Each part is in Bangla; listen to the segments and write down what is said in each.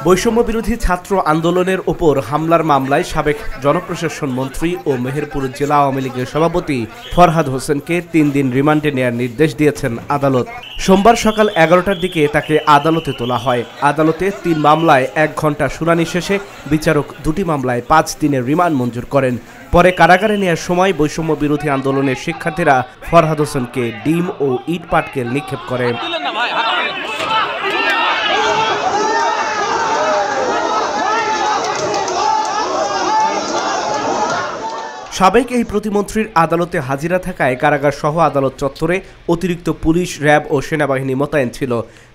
বৈষম্য বিরোধী ছাত্র আন্দোলনের ওপর হামলার মামলায় সাবেক জনপ্রশাসন মন্ত্রী ও মেহেরপুর জেলা আওয়ামী লীগের সভাপতি ফরহাদ হোসেনকে 3 দিন রিমান্ডে নেয়ার নির্দেশ দিয়েছেন আদালত। সোমবার সকাল 11টার দিকে তাকে আদালতে তোলা হয়। আদালতে 3 মামলায় 1 ঘণ্টা শুনানি শেষে বিচারক 2টি মামলায় 5 দিনের রিমান্ড মঞ্জুর করেন। পরে কারাগারে নেওয়ার সময় বৈষম্য বিরোধী আন্দোলনের শিক্ষার্থীরা ফরহাদ হোসেনকে ডিম ও ইট পাটকেল নিক্ষেপ করে। সাবেক এই প্রতিমন্ত্রীর আদালতে হাজিরা থাকায় কারাগার সহ আদালত চত্বরে অতিরিক্ত পুলিশ, র্যাব ও সেনাবাহিনী মোতায়েন ছিল।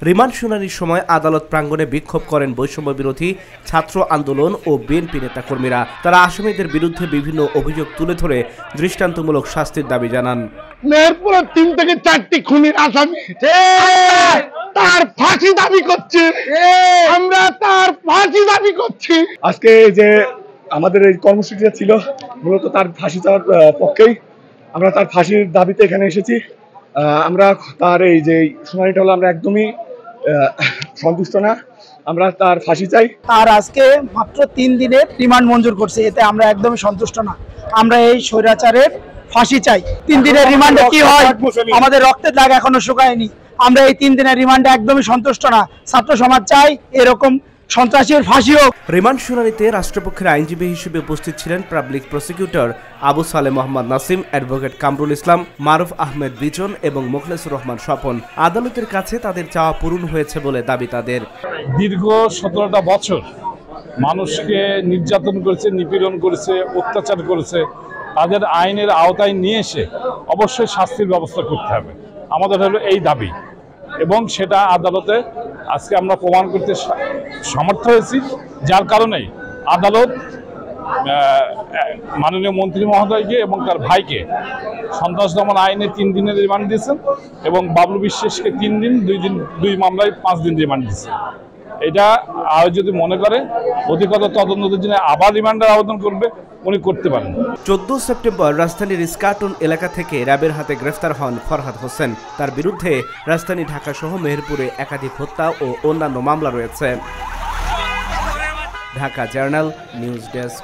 রিমান্ড শুনানির সময় আদালত প্রাঙ্গণে বিক্ষোভ করেন বৈষম্য বিরোধী ছাত্র আন্দোলন ও বিএনপি নেতাকর্মীরা। তারা আসামিদের বিরুদ্ধে বিভিন্ন অভিযোগ তুলে ধরে দৃষ্টান্তমূলক শাস্তির দাবি জানান। মেহেরপুরে 3 থেকে 4টি খুনির আসামি তার ফাঁসি দাবি করছি, আমরা তার ফাঁসি দাবি করছি। আজকে যে আমাদের এই কর্মসূচিটা ছিল মূলত তার ফাঁসি চাওয়ার পক্ষেই। আমরা তার ফাঁসির দাবিতে এখানে এসেছি। আমরা তার এই যে শুনানিটা হলো আমরা একদমই সন্তুষ্ট না, আমরা তার ফাঁসি চাই। তার আজকে মাত্র 3 দিনের রিমান্ড মঞ্জুর করছে, এতে আমরা একদমই সন্তুষ্ট না। আমরা এই স্বৈরাচারের ফাঁসি চাই। 3 দিনের রিমান্ডে কি হয়? আমাদের রক্তের দাগ এখনো শুকায়নি। আমরা এই 3 দিনের রিমান্ডে একদমই সন্তুষ্ট না। ছাত্র সমাজ চাই এরকম সন্ত্রাসীর ফাঁসি হোক। রিমান্ড শুনানিতে রাষ্ট্রপক্ষের আইনজীবী হিসেবে উপস্থিত ছিলেন পাবলিক প্রসিকিউটর আবু সালে মোহাম্মদ নাসিম, অ্যাডভোকেট কামরুল ইসলাম, মারুফ আহমেদ বিজন এবং মোখলেসুর রহমান স্বপন। আদালতের কাছে তাদের চাওয়া পূরণ হয়েছে বলে দাবি তাদের। দীর্ঘ 17টা বছর মানুষকে নির্যাতন করেছে, নিপীড়ন করেছে, অত্যাচার করেছে, তাদের আইনের আওতায় নিয়ে এসে অবশ্যই শাস্তির ব্যবস্থা করতে হবে। আমাদের হলো এই দাবি এবং সেটা আদালতে আজকে আমরা প্রমাণ করতে সমর্থ হয়েছি, যার কারণেই আদালত মাননীয় মন্ত্রী মহোদয়কে এবং তার ভাইকে সন্ত্রাস দমন আইনে 3 দিনের রিমান্ড দিয়েছেন এবং বাবলু বিশ্বাসকে 3 দিন, 2 মামলায় 5 দিন রিমান্ড দিয়েছেন। এটা আর যদি মনে করে অধিকতর তদন্তের জন্য আবার রিমান্ডের আবেদন করবে, উনি করতে পারেন। 14 সেপ্টেম্বর রাজধানীর ইস্কাটন এলাকা থেকে র্যাবের হাতে গ্রেফতার হন ফরহাদ হোসেন। তার বিরুদ্ধে রাজধানী ঢাকা সহ মেহেরপুরে একাধিক হত্যা ও অন্যান্য মামলা রয়েছে। Dhaka journal news desk.